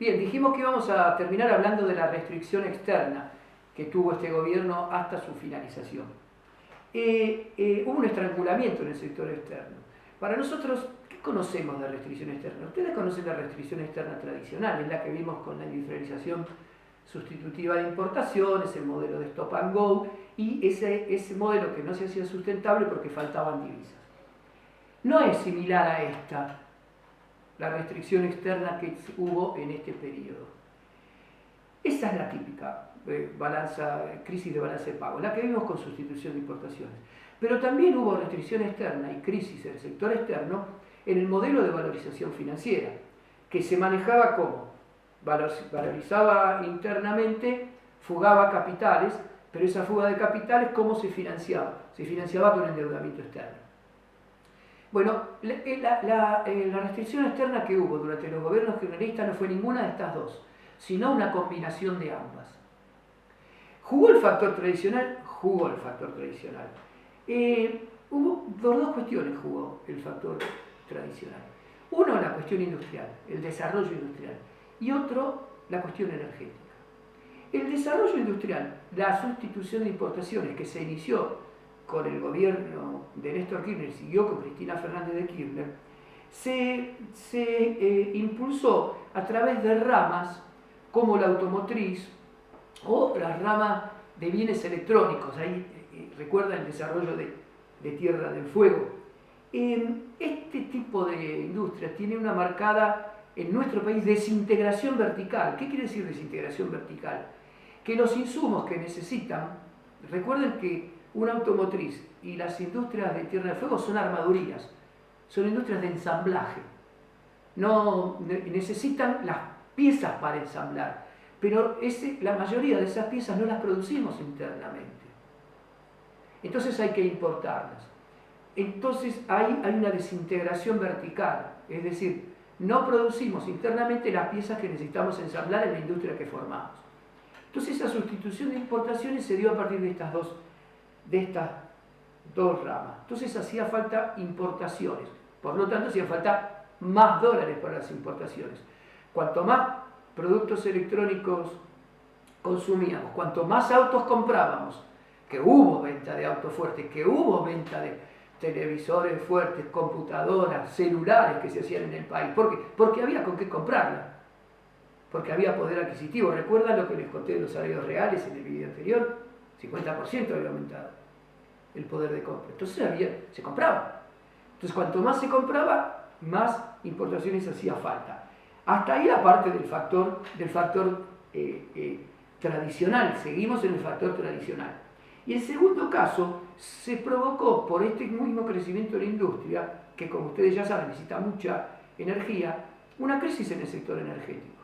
Bien, dijimos que íbamos a terminar hablando de la restricción externa que tuvo este gobierno hasta su finalización. Hubo un estrangulamiento en el sector externo. Para nosotros, ¿qué conocemos de restricción externa? Ustedes conocen la restricción externa tradicional, es la que vimos con la industrialización sustitutiva de importaciones, el modelo de stop and go, y ese modelo que no se hacía sustentable porque faltaban divisas. No es similar a esta, la restricción externa que hubo en este periodo. Esa es la típica crisis de balanza de pago, la que vimos con sustitución de importaciones. Pero también hubo restricción externa y crisis del sector externo en el modelo de valorización financiera, que se manejaba como valorizaba internamente, fugaba capitales, pero esa fuga de capitales, ¿cómo se financiaba? Se financiaba con endeudamiento externo. Bueno, la restricción externa que hubo durante los gobiernos kirchneristas no fue ninguna de estas dos, sino una combinación de ambas. ¿Jugó el factor tradicional? Jugó el factor tradicional. Hubo dos cuestiones jugó el factor tradicional. Uno, la cuestión industrial, el desarrollo industrial, y otro, la cuestión energética. El desarrollo industrial, la sustitución de importaciones que se inició con el gobierno de Néstor Kirchner, siguió con Cristina Fernández de Kirchner, se impulsó a través de ramas como la automotriz o las ramas de bienes electrónicos. Ahí recuerda el desarrollo de Tierra del Fuego. Este tipo de industria tiene una marcada en nuestro país desintegración vertical. ¿Qué quiere decir desintegración vertical? Que los insumos que necesitan, recuerden que una automotriz y las industrias de Tierra del Fuego son armadurías, son industrias de ensamblaje. No necesitan las piezas para ensamblar, pero la mayoría de esas piezas no las producimos internamente. Entonces hay que importarlas. Entonces hay una desintegración vertical, es decir, no producimos internamente las piezas que necesitamos ensamblar en la industria que formamos. Entonces esa sustitución de importaciones se dio a partir de estas dos ramas. Entonces hacía falta importaciones, por lo tanto hacía falta más dólares para las importaciones. Cuanto más productos electrónicos consumíamos, cuanto más autos comprábamos, que hubo venta de autos fuertes, que hubo venta de televisores fuertes, computadoras, celulares que se hacían en el país. ¿Por qué? Porque había con qué comprarla, porque había poder adquisitivo. ¿Recuerdan lo que les conté de los salarios reales en el video anterior? 50% había aumentado el poder de compra. Entonces se compraba. Entonces cuanto más se compraba, más importaciones hacía falta. Hasta ahí la parte del factor tradicional. Seguimos en el factor tradicional. Y en segundo caso, se provocó por este mismo crecimiento de la industria, que como ustedes ya saben necesita mucha energía, una crisis en el sector energético.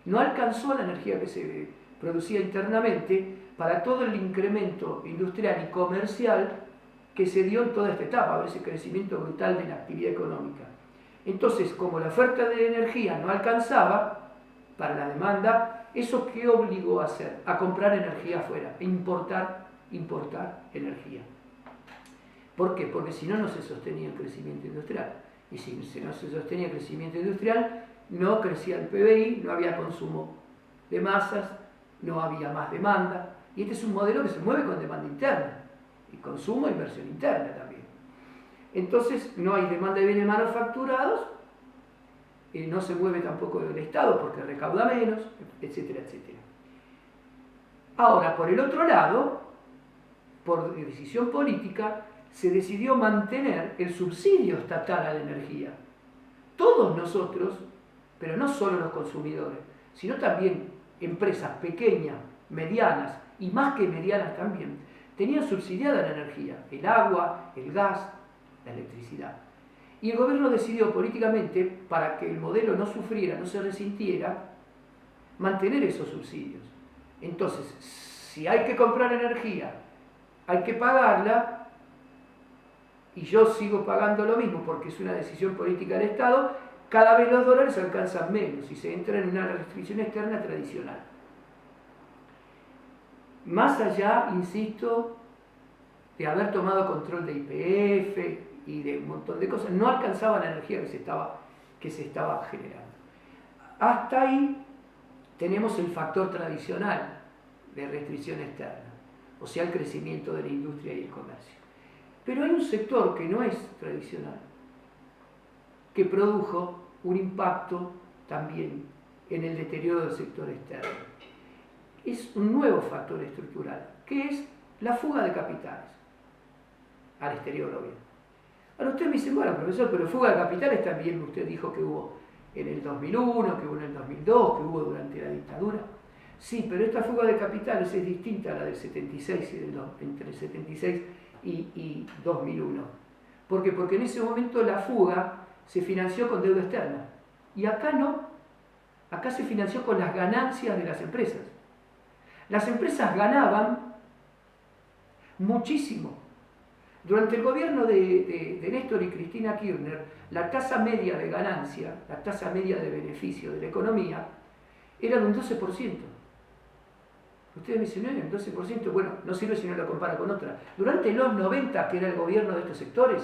No alcanzó la energía que se producía internamente para todo el incremento industrial y comercial que se dio en toda esta etapa, ese crecimiento brutal de la actividad económica. Entonces, como la oferta de energía no alcanzaba para la demanda, ¿eso qué obligó a hacer? A comprar energía afuera, a importar energía. ¿Por qué? Porque si no, no se sostenía el crecimiento industrial. Y si no se sostenía el crecimiento industrial, no crecía el PBI, no había consumo de masas, no había más demanda. Y este es un modelo que se mueve con demanda interna, y consumo e inversión interna también. Entonces, no hay demanda de bienes manufacturados, no se mueve tampoco el Estado porque recauda menos, etcétera, etcétera. Ahora, por el otro lado, por decisión política, se decidió mantener el subsidio estatal a la energía. Todos nosotros, pero no solo los consumidores, sino también empresas pequeñas, medianas y más que medianas también, tenían subsidiada la energía, el agua, el gas, la electricidad. Y el gobierno decidió políticamente, para que el modelo no sufriera, no se resintiera, mantener esos subsidios. Entonces, si hay que comprar energía, hay que pagarla, y yo sigo pagando lo mismo porque es una decisión política del Estado, cada vez los dólares alcanzan menos y se entra en una restricción externa tradicional. Más allá, insisto, de haber tomado control de YPF y de un montón de cosas, no alcanzaba la energía que se estaba generando. Hasta ahí tenemos el factor tradicional de restricción externa, o sea, el crecimiento de la industria y el comercio. Pero hay un sector que no es tradicional, que produjo un impacto también en el deterioro del sector externo. Es un nuevo factor estructural, que es la fuga de capitales al exterior, obviamente. Ahora usted me dice, bueno, profesor, pero fuga de capitales también usted dijo que hubo en el 2001, que hubo en el 2002, que hubo durante la dictadura. Sí, pero esta fuga de capitales es distinta a la del 76 y entre el 76 y 2001. ¿Por qué? Porque en ese momento la fuga se financió con deuda externa. Y acá no. Acá se financió con las ganancias de las empresas. Las empresas ganaban muchísimo. Durante el gobierno de Néstor y Cristina Kirchner, la tasa media de ganancia, la tasa media de beneficio de la economía, era de un 12%. Ustedes me dicen, no, el 12%, bueno, no sirve si no lo compara con otra. Durante los 90, que era el gobierno de estos sectores,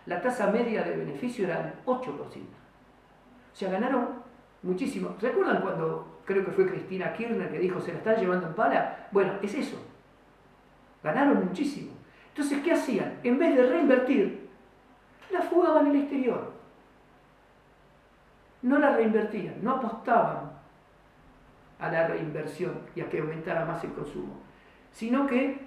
la tasa media de beneficio era del 8%. O sea, ganaron muchísimo. ¿Recuerdan cuando, creo que fue Cristina Kirchner que dijo, se la están llevando en pala? Bueno, es eso. Ganaron muchísimo. Entonces, ¿qué hacían? En vez de reinvertir, la fugaban al exterior. No la reinvertían, no apostaban a la reinversión y a que aumentara más el consumo, sino que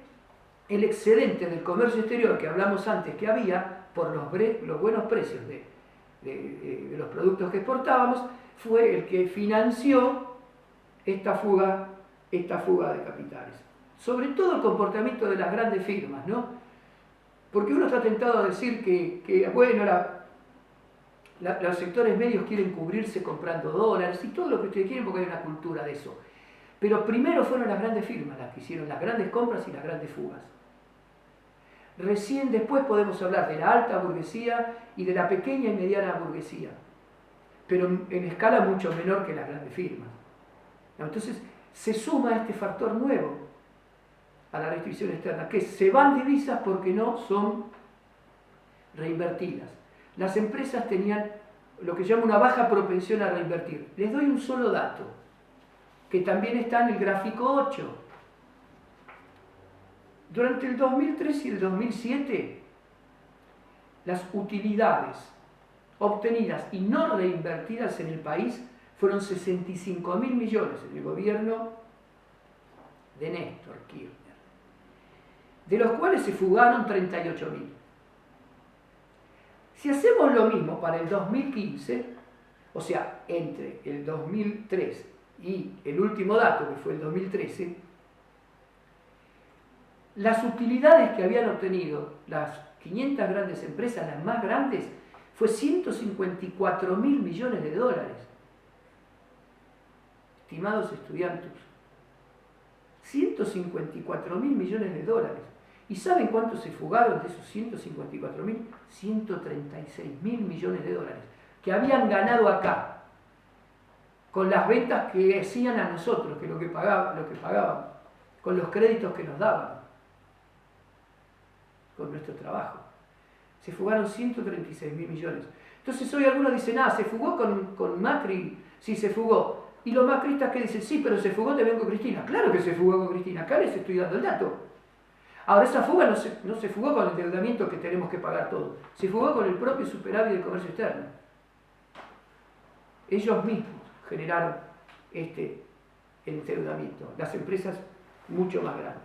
el excedente del comercio exterior que hablamos antes que había, por los buenos precios de los productos que exportábamos, fue el que financió esta fuga de capitales. Sobre todo el comportamiento de las grandes firmas, ¿no? Porque uno está tentado a decir que bueno, los sectores medios quieren cubrirse comprando dólares y todo lo que ustedes quieren porque hay una cultura de eso. Pero primero fueron las grandes firmas las que hicieron las grandes compras y las grandes fugas. Recién después podemos hablar de la alta burguesía y de la pequeña y mediana burguesía, pero en escala mucho menor que las grandes firmas. Entonces se suma este factor nuevo a la restricción externa, que se van divisas porque no son reinvertidas. Las empresas tenían lo que se llama una baja propensión a reinvertir. Les doy un solo dato, que también está en el gráfico 8. Durante el 2003 y el 2007, las utilidades obtenidas y no reinvertidas en el país fueron 65.000 millones en el gobierno de Néstor Kirchner, de los cuales se fugaron 38.000. Si hacemos lo mismo para el 2015, o sea, entre el 2003 y el último dato, que fue el 2013, las utilidades que habían obtenido las 500 grandes empresas, las más grandes, fue 154.000 millones de dólares. Estimados estudiantes, 154.000 millones de dólares. ¿Y saben cuánto se fugaron de esos 154.000? 136.000 millones de dólares, que habían ganado acá, con las ventas que hacían a nosotros, que lo que pagaban, con los créditos que nos daban, con nuestro trabajo. Se fugaron 136.000 millones. Entonces hoy algunos dicen, se fugó con Macri. Sí, se fugó. Y los macristas que dicen, sí, pero se fugó también con Cristina. Claro que se fugó con Cristina, acá les estoy dando el dato. Ahora, esa fuga no se fugó con el endeudamiento que tenemos que pagar todos, se fugó con el propio superávit del comercio externo. Ellos mismos generaron este endeudamiento, las empresas mucho más grandes.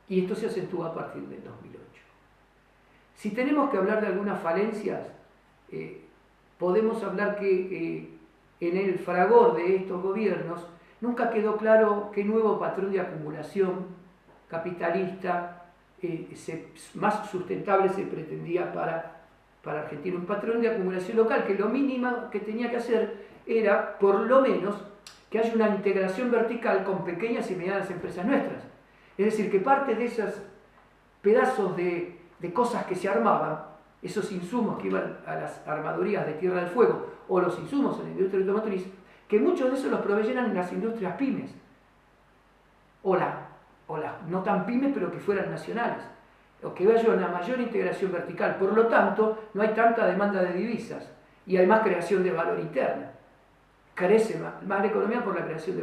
Y esto se acentúa a partir del 2008. Si tenemos que hablar de algunas falencias, podemos hablar que en el fragor de estos gobiernos nunca quedó claro qué nuevo patrón de acumulación capitalista más sustentable se pretendía para Argentina. Un patrón de acumulación local que lo mínimo que tenía que hacer era, por lo menos, que haya una integración vertical con pequeñas y medianas empresas nuestras. Es decir, que parte de esos pedazos de cosas que se armaban, esos insumos que iban a las armadurías de Tierra del Fuego o los insumos en la industria automotriz, que muchos de esos los proveyeran las industrias pymes o las no tan pymes pero que fueran nacionales, o que haya una mayor integración vertical. Por lo tanto, no hay tanta demanda de divisas y hay más creación de valor interna. crece más la economía por la creación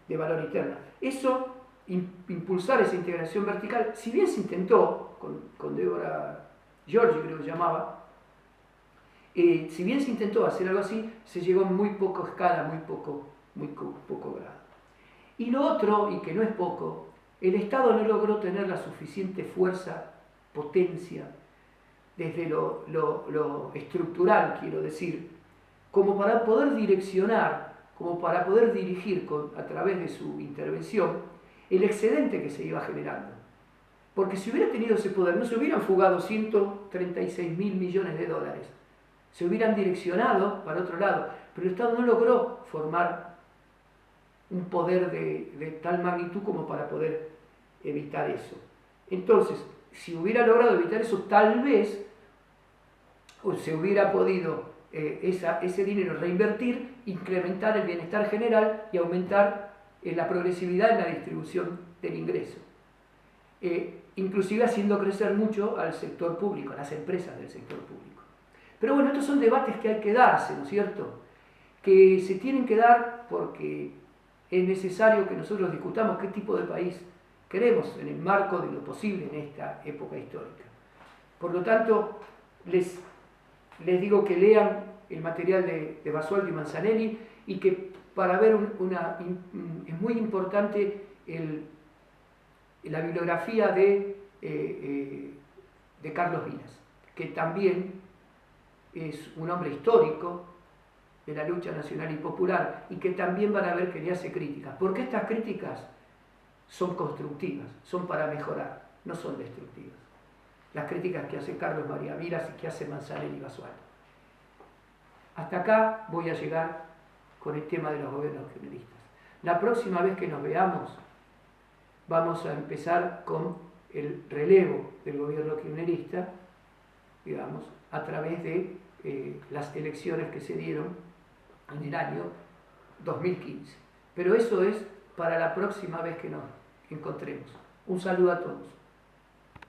de valor interno. Eso, impulsar esa integración vertical, si bien se intentó, con Débora Giorgi creo que se llamaba, si bien se intentó hacer algo así, se llegó en muy poca escala, muy poco grado. Y lo otro, y que no es poco, el Estado no logró tener la suficiente fuerza, potencia, desde lo estructural, quiero decir, como para poder direccionar, como para poder dirigir a través de su intervención el excedente que se iba generando. Porque si hubiera tenido ese poder, no se hubieran fugado 136.000 millones de dólares, se hubieran direccionado para otro lado, pero el Estado no logró formar un poder de tal magnitud como para poder evitar eso. Entonces, si hubiera logrado evitar eso, tal vez se hubiera podido ese dinero reinvertir, incrementar el bienestar general y aumentar la progresividad en la distribución del ingreso. Inclusive haciendo crecer mucho al sector público, a las empresas del sector público. Pero bueno, estos son debates que hay que darse, ¿no es cierto? Que se tienen que dar porque es necesario que nosotros discutamos qué tipo de país queremos en el marco de lo posible en esta época histórica. Por lo tanto, les digo que lean el material de Basualdo y Manzanelli y que para ver es muy importante la bibliografía de Carlos Vilas, que también es un hombre histórico de la lucha nacional y popular y que también van a ver que le hace críticas, porque estas críticas son constructivas, son para mejorar, no son destructivas. Las críticas que hace Carlos María Vilas y que hace Manzanelli y Basualdo. Hasta acá voy a llegar con el tema de los gobiernos kirchneristas. La próxima vez que nos veamos vamos a empezar con el relevo del gobierno kirchnerista, digamos, a través de las elecciones que se dieron en el año 2015. Pero eso es para la próxima vez que nos encontremos. Un saludo a todos.